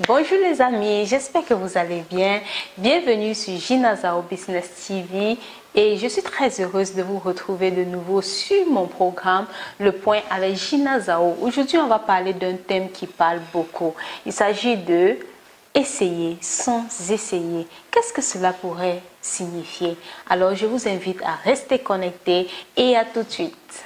Bonjour les amis, j'espère que vous allez bien. Bienvenue sur Gina Zao Business TV et je suis très heureuse de vous retrouver de nouveau sur mon programme Le Point avec Gina Zao. Aujourd'hui, on va parler d'un thème qui parle beaucoup. Il s'agit de essayer sans essayer. Qu'est-ce que cela pourrait signifier? Alors, je vous invite à rester connectés et à tout de suite.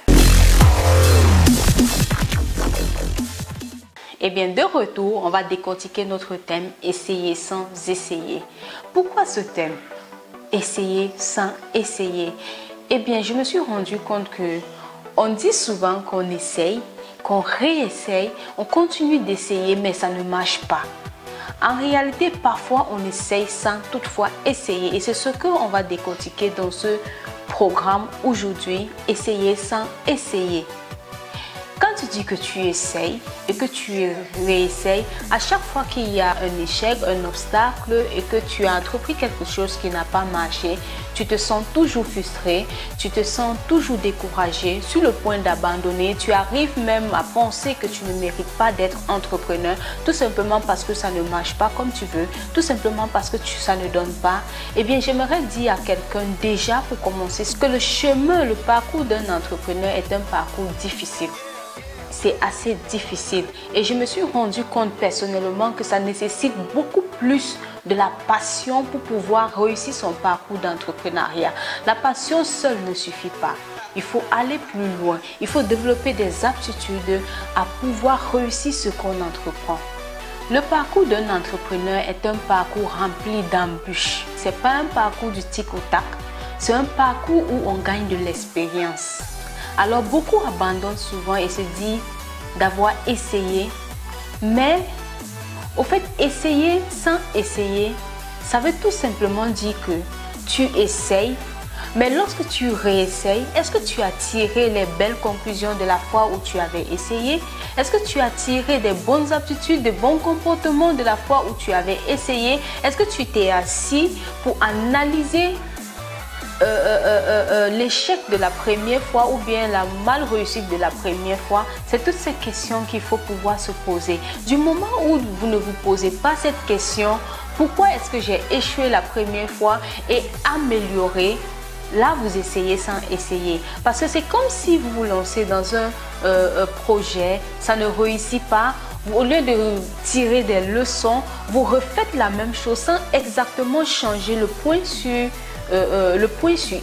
Eh bien, de retour, on va décortiquer notre thème « Essayer sans essayer ». Pourquoi ce thème « Essayer sans essayer » Eh bien, je me suis rendu compte que on dit souvent qu'on essaye, qu'on réessaye, on continue d'essayer, mais ça ne marche pas. En réalité, parfois, on essaye sans toutefois essayer. Et c'est ce qu'on va décortiquer dans ce programme aujourd'hui « Essayer sans essayer ». Quand tu dis que tu essayes et que tu réessayes, à chaque fois qu'il y a un échec, un obstacle et que tu as entrepris quelque chose qui n'a pas marché, tu te sens toujours frustré, tu te sens toujours découragé, sur le point d'abandonner. Tu arrives même à penser que tu ne mérites pas d'être entrepreneur, tout simplement parce que ça ne marche pas comme tu veux, tout simplement parce que ça ne donne pas. Eh bien, j'aimerais dire à quelqu'un déjà pour commencer que le chemin, le parcours d'un entrepreneur est un parcours difficile. C'est assez difficile et je me suis rendu compte personnellement que ça nécessite beaucoup plus de la passion pour pouvoir réussir son parcours d'entrepreneuriat. La passion seule ne suffit pas. Il faut aller plus loin. Il faut développer des aptitudes à pouvoir réussir ce qu'on entreprend. Le parcours d'un entrepreneur est un parcours rempli d'embûches. Ce n'est pas un parcours du tic au tac. C'est un parcours où on gagne de l'expérience. Alors beaucoup abandonnent souvent et se disent d'avoir essayé, mais au fait essayer sans essayer, ça veut tout simplement dire que tu essayes, mais lorsque tu réessayes, est-ce que tu as tiré les belles conclusions de la fois où tu avais essayé? Est-ce que tu as tiré des bonnes aptitudes, des bons comportements de la fois où tu avais essayé? Est-ce que tu t'es assis pour analyser l'échec de la première fois ou bien la mal réussite de la première fois? C'est toutes ces questions qu'il faut pouvoir se poser. Du moment où vous ne vous posez pas cette question, pourquoi est-ce que j'ai échoué la première fois et améliorer, là vous essayez sans essayer. Parce que c'est comme si vous vous lancez dans un projet, ça ne réussit pas. Au lieu de tirer des leçons, vous refaites la même chose sans exactement changer le point sur I.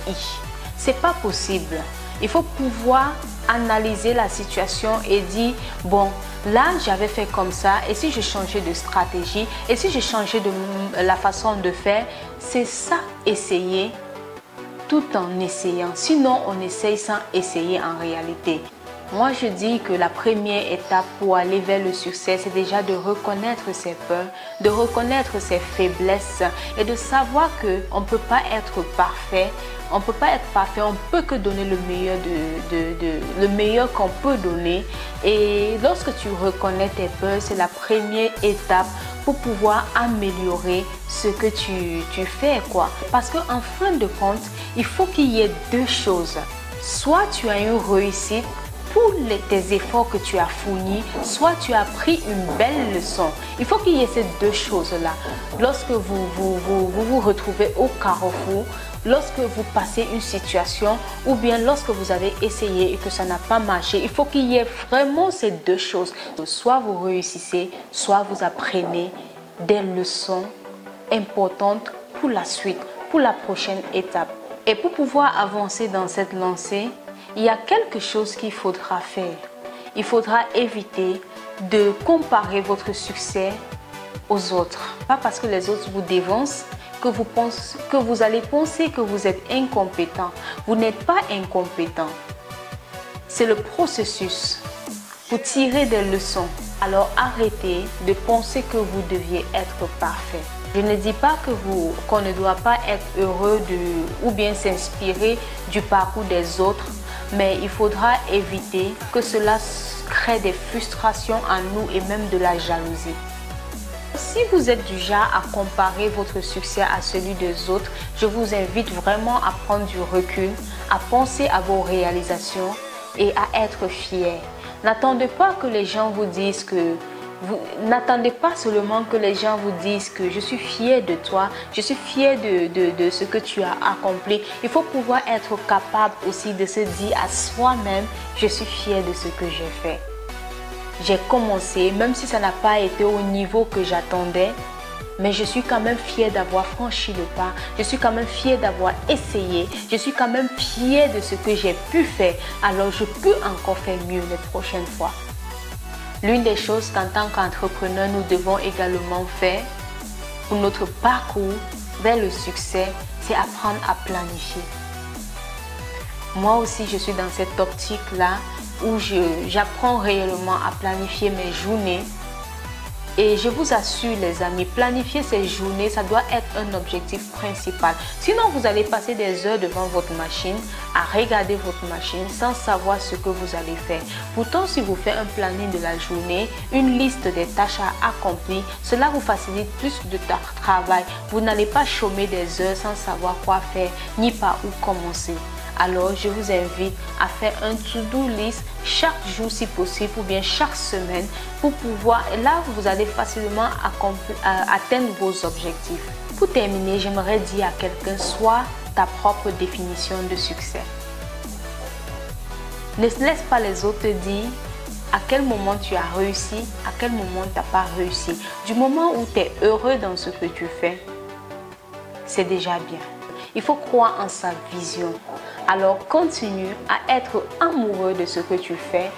C'est pas possible. Il faut pouvoir analyser la situation et dire bon, là j'avais fait comme ça et si je changeais de stratégie et si je changeais de la façon de faire, c'est ça essayer tout en essayant. Sinon on essaye sans essayer en réalité. Moi, je dis que la première étape pour aller vers le succès, c'est déjà de reconnaître ses peurs, de reconnaître ses faiblesses et de savoir qu'on ne peut pas être parfait. On ne peut pas être parfait, on ne peut que donner le meilleur, le meilleur qu'on peut donner. Et lorsque tu reconnais tes peurs, c'est la première étape pour pouvoir améliorer ce que tu fais, quoi. Parce qu'en fin de compte, il faut qu'il y ait deux choses. Soit tu as une réussite pour tes efforts que tu as fournis, soit tu as pris une belle leçon. Il faut qu'il y ait ces deux choses-là. Lorsque vous retrouvez au carrefour, lorsque vous passez une situation ou bien lorsque vous avez essayé et que ça n'a pas marché, il faut qu'il y ait vraiment ces deux choses. Soit vous réussissez, soit vous apprenez des leçons importantes pour la suite, pour la prochaine étape. Et pour pouvoir avancer dans cette lancée, il y a quelque chose qu'il faudra faire. Il faudra éviter de comparer votre succès aux autres. Pas parce que les autres vous dévancent que vous allez penser que vous êtes incompétent. Vous n'êtes pas incompétent. C'est le processus pour tirer des leçons. Alors arrêtez de penser que vous deviez être parfait. Je ne dis pas qu'on ne doit pas être heureux ou bien s'inspirer du parcours des autres, mais il faudra éviter que cela crée des frustrations en nous et même de la jalousie. Si vous êtes du genre à comparer votre succès à celui des autres, je vous invite vraiment à prendre du recul, à penser à vos réalisations et à être fier. N'attendez pas que les gens vous disent que N'attendez pas seulement que les gens vous disent que je suis fier de toi, je suis fier de ce que tu as accompli. Il faut pouvoir être capable aussi de se dire à soi-même, je suis fier de ce que j'ai fait. J'ai commencé, même si ça n'a pas été au niveau que j'attendais, mais je suis quand même fière d'avoir franchi le pas. Je suis quand même fière d'avoir essayé. Je suis quand même fière de ce que j'ai pu faire. Alors je peux encore faire mieux les prochaines fois. L'une des choses qu'en tant qu'entrepreneur, nous devons également faire pour notre parcours vers le succès, c'est apprendre à planifier. Moi aussi, je suis dans cette optique-là où j'apprends réellement à planifier mes journées. Et je vous assure les amis, planifier ces journées, ça doit être un objectif principal. Sinon, vous allez passer des heures devant votre machine, à regarder votre machine sans savoir ce que vous allez faire. Pourtant, si vous faites un planning de la journée, une liste des tâches à accomplir, cela vous facilite plus de travail. Vous n'allez pas chômer des heures sans savoir quoi faire, ni par où commencer. Alors, je vous invite à faire un to-do list chaque jour si possible ou bien chaque semaine pour pouvoir, là, vous allez facilement atteindre vos objectifs. Pour terminer, j'aimerais dire à quelqu'un, sois ta propre définition de succès. Ne laisse pas les autres te dire à quel moment tu as réussi, à quel moment tu n'as pas réussi. Du moment où tu es heureux dans ce que tu fais, c'est déjà bien. Il faut croire en sa vision. Alors continue à être amoureux de ce que tu fais,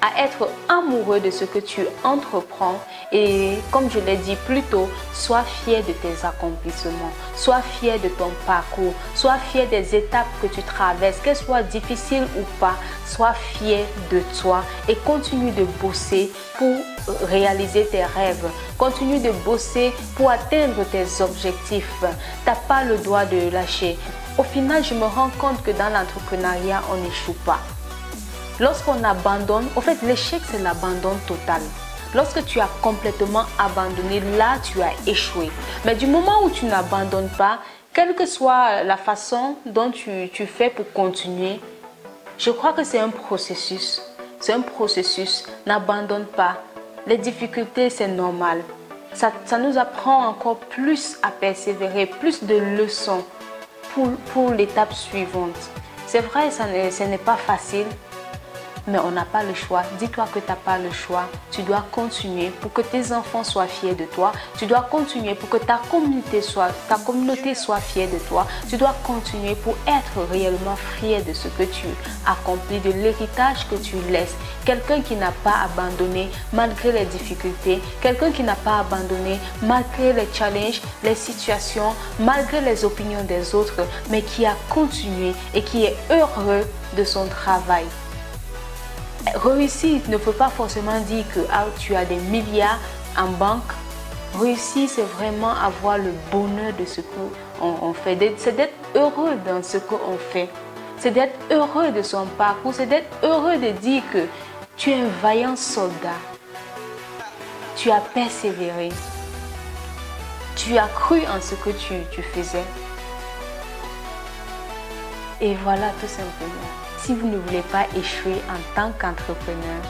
à être amoureux de ce que tu entreprends et comme je l'ai dit plus tôt, sois fier de tes accomplissements, sois fier de ton parcours, sois fier des étapes que tu traverses, qu'elles soient difficiles ou pas, sois fier de toi et continue de bosser pour réaliser tes rêves, continue de bosser pour atteindre tes objectifs. Tu n'as pas le droit de lâcher. Au final, je me rends compte que dans l'entrepreneuriat, on n'échoue pas. Lorsqu'on abandonne, en fait, l'échec, c'est l'abandon total. Lorsque tu as complètement abandonné, là, tu as échoué. Mais du moment où tu n'abandonnes pas, quelle que soit la façon dont tu fais pour continuer, je crois que c'est un processus. C'est un processus. N'abandonne pas. Les difficultés, c'est normal. Ça nous apprend encore plus à persévérer, plus de leçons pour l'étape suivante. C'est vrai, ce n'est pas facile, mais on n'a pas le choix. Dis-toi que tu n'as pas le choix. Tu dois continuer pour que tes enfants soient fiers de toi. Tu dois continuer pour que ta communauté soit fière de toi. Tu dois continuer pour être réellement fier de ce que tu accomplis, de l'héritage que tu laisses. Quelqu'un qui n'a pas abandonné malgré les difficultés. Quelqu'un qui n'a pas abandonné malgré les challenges, les situations, malgré les opinions des autres, mais qui a continué et qui est heureux de son travail. Réussir ne peut pas forcément dire que tu as des milliards en banque. Réussir, c'est vraiment avoir le bonheur de ce qu'on fait. C'est d'être heureux dans ce qu'on fait. C'est d'être heureux de son parcours. C'est d'être heureux de dire que tu es un vaillant soldat. Tu as persévéré. Tu as cru en ce que tu faisais. Et voilà, tout simplement. Si vous ne voulez pas échouer en tant qu'entrepreneur,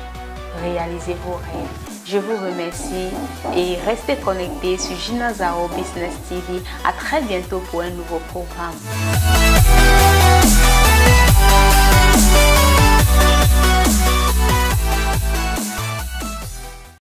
réalisez vos rêves. Je vous remercie et restez connectés sur Gina Zaro Business TV. À très bientôt pour un nouveau programme.